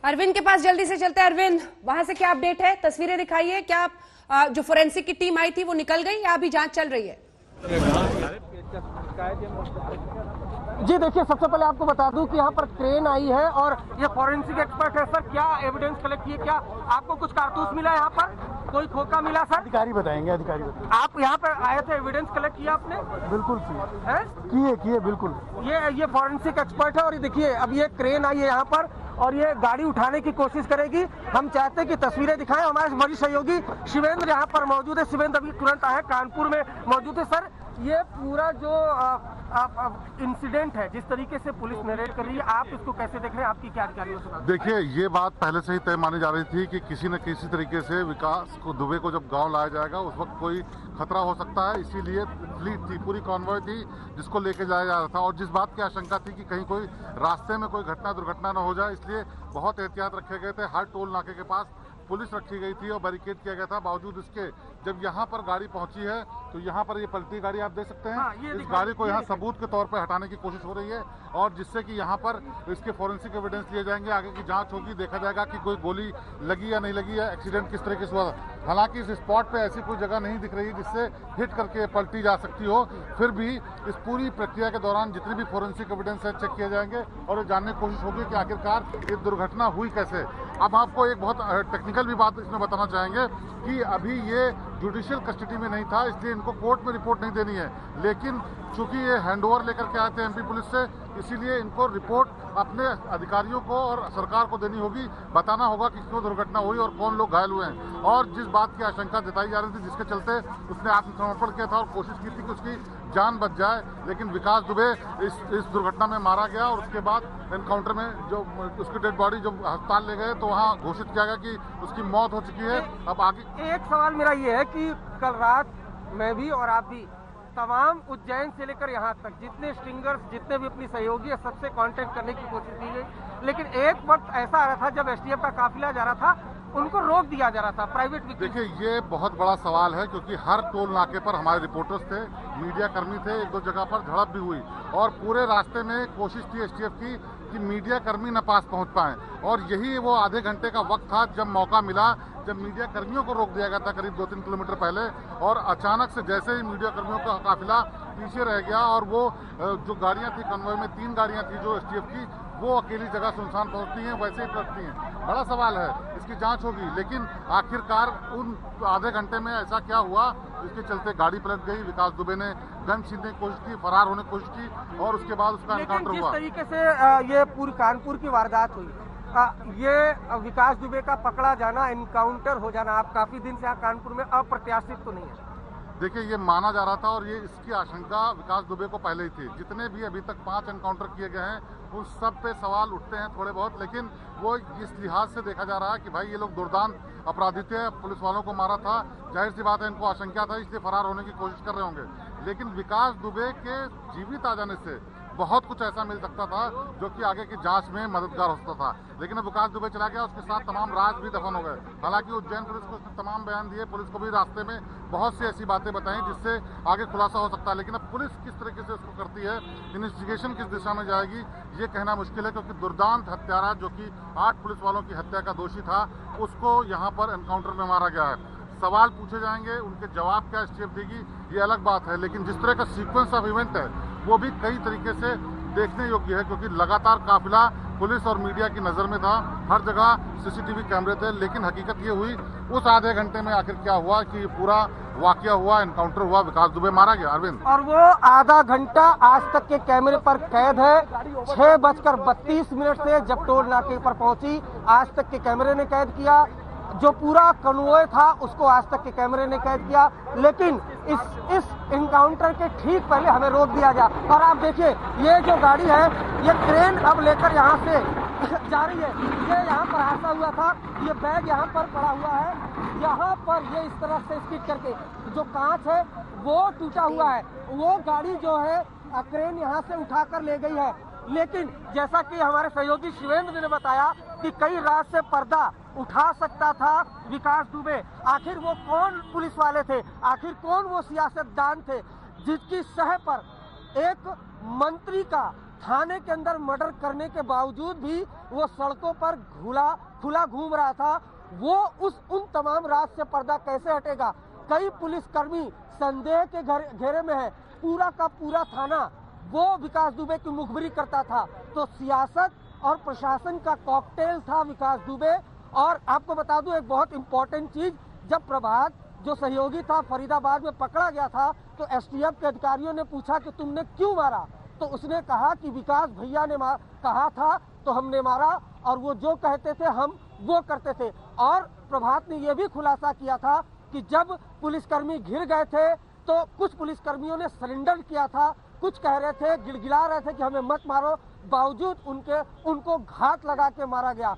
अरविंद के पास जल्दी से चलते हैं। अरविंद, वहां से क्या अपडेट है? तस्वीरें दिखाइए। क्या जो फोरेंसिक की टीम आई थी वो निकल गई या अभी जांच चल रही है? जी देखिए, सबसे पहले आपको बता दूं कि यहाँ पर क्रेन आई है और ये फॉरेंसिक एक्सपर्ट है। सर, क्या एविडेंस कलेक्ट किए? क्या आपको कुछ कारतूस मिला यहाँ पर? कोई खोखा मिला? सर अधिकारी बताएंगे। आप यहाँ पर आए थे, एविडेंस कलेक्ट किया आपने? बिल्कुल किए बिल्कुल। ये फॉरेंसिक एक्सपर्ट है और ये देखिए, अब ये क्रेन आई है यहाँ पर और ये गाड़ी उठाने की कोशिश करेगी। हम चाहते हैं कि तस्वीरें दिखाएं। हमारे वरिष्ठ सहयोगी शिवेंद्र यहाँ पर मौजूद है। शिवेंद्र अभी तुरंत आए, कानपुर में मौजूद है। सर, ये पूरा जो इंसिडेंट है, जिस तरीके से पुलिस नरेट कर रही है, आप इसको कैसे देख रहे हैं? आपकी क्या जानकारी हो? देखिए, ये बात पहले से ही तय मानी जा रही थी कि किसी न किसी तरीके से विकास को दुबे को जब गांव लाया जाएगा उस वक्त कोई खतरा हो सकता है। इसीलिए फ्लीट थी, पूरी कॉन्वॉय थी जिसको लेके जाया जा रहा था और जिस बात की आशंका थी कि कहीं कोई रास्ते में कोई दुर्घटना न हो जाए, इसलिए बहुत एहतियात रखे गए थे। हर टोल नाके के पास पुलिस रखी गई थी और बैरिकेड किया गया था। बावजूद इसके जब यहाँ पर गाड़ी पहुंची है तो यहाँ पर ये पलटी गाड़ी आप देख सकते हैं। हाँ, इस गाड़ी को यहाँ सबूत के तौर पर हटाने की कोशिश हो रही है और जिससे कि यहाँ पर इसके फोरेंसिक एविडेंस लिए जाएंगे, आगे की जांच होगी, देखा जाएगा कि कोई गोली लगी या नहीं लगी है, एक्सीडेंट किस तरीके से हुआ। हालांकि इस स्पॉट पे ऐसी कोई जगह नहीं दिख रही जिससे हिट करके पलटी जा सकती हो। फिर भी इस पूरी प्रक्रिया के दौरान जितनी भी फोरेंसिक एविडेंस है चेक किए जाएंगे और ये जानने की कोशिश होगी कि आखिरकार ये दुर्घटना हुई कैसे। अब आपको एक बहुत टेक्निकल भी बात इसमें बताना चाहेंगे कि अभी ये जुडिशियल कस्टडी में नहीं था, इसलिए इनको कोर्ट में रिपोर्ट नहीं देनी है। लेकिन चूंकि ये हैंडओवर लेकर के आए थे एमपी पुलिस से, इसीलिए इनको रिपोर्ट अपने अधिकारियों को और सरकार को देनी होगी, बताना होगा कि क्यों दुर्घटना हुई और कौन लोग घायल हुए हैं। और जिस बात की आशंका जताई जा रही थी, जिसके चलते उसने आत्मसमर्पण किया था और कोशिश की थी कि उसकी जान बच जाए, लेकिन विकास दुबे इस दुर्घटना में मारा गया और उसके बाद एनकाउंटर में जो उसकी डेड बॉडी जब अस्पताल ले गए तो वहाँ घोषित किया गया कि उसकी मौत हो चुकी है। अब आगे एक सवाल मेरा ये है कि कल रात मैं भी और आप भी तमाम उज्जैन से लेकर यहाँ तक जितने स्टिंगर्स, जितने भी अपनी सहयोगी है, सबसे कांटेक्ट करने की कोशिश की गई, लेकिन एक वक्त ऐसा आ रहा था जब एसटीएफ का काफिला जा रहा था, उनको रोक दिया जा रहा था प्राइवेट। देखिए, ये बहुत बड़ा सवाल है क्योंकि हर टोल नाके पर हमारे रिपोर्टर्स थे, मीडिया कर्मी थे, एक दो जगह पर झड़प भी हुई और पूरे रास्ते में कोशिश थी एसटीएफ की कि मीडिया कर्मी न पास पहुंच पाए और यही वो आधे घंटे का वक्त था जब मौका मिला, जब मीडिया कर्मियों को रोक दिया गया था करीब 2-3 किलोमीटर पहले और अचानक से जैसे ही मीडिया कर्मियों का काफिला पीछे रह गया और वो जो गाड़ियां थी कन्वॉय में 3 गाड़ियां थी जो एसटीएफ की, वो अकेली जगह सुनसान पहुंचती हैं, वैसे ही पलटती हैं। बड़ा सवाल है, इसकी जांच होगी, लेकिन आखिरकार उन आधे घंटे में ऐसा क्या हुआ जिसके चलते गाड़ी पलट गई। विकास दुबे ने गन छीनने की कोशिश की, फरार होने की कोशिश की और उसके बाद उसका एनकाउंटर हुआ। जिस तरीके से ये पूरी कानपुर की वारदात हुई, ये विकास दुबे का पकड़ा जाना, एनकाउंटर हो जाना, आप काफी दिन से कानपुर में अप्रत्याशित तो नहीं है? देखिए, ये माना जा रहा था और ये इसकी आशंका विकास दुबे को पहले ही थी। जितने भी अभी तक 5 एनकाउंटर किए गए हैं उन सब पे सवाल उठते हैं थोड़े बहुत, लेकिन वो इस लिहाज से देखा जा रहा है कि भाई ये लोग दुर्दांत अपराधी थे, पुलिस वालों को मारा था, जाहिर सी बात है इनको आशंका था, इसलिए फरार होने की कोशिश कर रहे होंगे। लेकिन विकास दुबे के जीवित आ जाने से बहुत कुछ ऐसा मिल सकता था जो कि आगे की जांच में मददगार हो सकता था, लेकिन अब विकास दुबे चला गया, उसके साथ तमाम राज भी दफन हो गए। हालांकि उज्जैन पुलिस को उसने तमाम बयान दिए, पुलिस को भी रास्ते में बहुत सी ऐसी बातें बताई जिससे आगे खुलासा हो सकता है, लेकिन अब पुलिस किस तरीके से उसको करती है, इन्वेस्टिगेशन किस दिशा में जाएगी, ये कहना मुश्किल है क्योंकि दुर्दांत हत्यारा जो कि 8 पुलिस वालों की हत्या का दोषी था, उसको यहाँ पर एनकाउंटर में मारा गया है। सवाल पूछे जाएंगे, उनके जवाब क्या एसटीएफ देगी ये अलग बात है, लेकिन जिस तरह का सीक्वेंस ऑफ इवेंट है वो भी कई तरीके से देखने योग्य है क्योंकि लगातार काफिला पुलिस और मीडिया की नजर में था, हर जगह सीसीटीवी कैमरे थे, लेकिन हकीकत ये हुई उस आधे घंटे में आखिर क्या हुआ कि पूरा वाकया हुआ, एनकाउंटर हुआ, विकास दुबे मारा गया। अरविंद, और वो आधा घंटा आज तक के कैमरे पर कैद है। 6:32 से जब टोल नाके पर पहुंची, आज तक के कैमरे ने कैद किया, जो पूरा कन्वॉय था उसको आज तक के कैमरे ने कैद किया, लेकिन इस इनकाउंटर के ठीक पहले हमें रोक दिया गया। और आप देखिए, ये जो गाड़ी है, ये क्रेन अब लेकर यहाँ से जा रही है। ये यहाँ पर हादसा हुआ था, ये बैग यहाँ पर पड़ा हुआ है, यहाँ पर ये इस तरह से स्किड करके जो कांच है वो टूटा हुआ है, वो गाड़ी जो है क्रेन यहाँ से उठाकर ले गई है। लेकिन जैसा कि हमारे सहयोगी शिवेंद्र ने बताया कि कई रात से पर्दा उठा सकता था विकास दुबे। आखिर वो कौन पुलिस वाले थे, आखिर कौन वो सियासतदान थे जिसकी सह पर एक मंत्री का थाने के अंदर मर्डर करने के बावजूद भी वो सड़कों पर खुला घूम रहा था। वो उन तमाम राज से पर्दा कैसे हटेगा? कई पुलिसकर्मी संदेह के घेरे में है। पूरा का पूरा थाना वो विकास दुबे की मुखबिरी करता था। तो सियासत और प्रशासन का कॉकटेल था विकास दुबे। और आपको बता दूं एक बहुत इंपॉर्टेंट चीज, जब प्रभात जो सहयोगी था फरीदाबाद में पकड़ा गया था तो एसटीएफ के अधिकारियों ने पूछा कि तुमने क्यों मारा, तो उसने कहा कि विकास भैया ने कहा था तो हमने मारा, और वो जो कहते थे हम वो करते थे। और प्रभात ने यह भी खुलासा किया था कि जब पुलिसकर्मी घिर गए थे तो कुछ पुलिसकर्मियों ने सरेंडर किया था, कुछ कह रहे थे, गिड़गिड़ा रहे थे कि हमें मत मारो, बावजूद उनको घात लगा के मारा गया।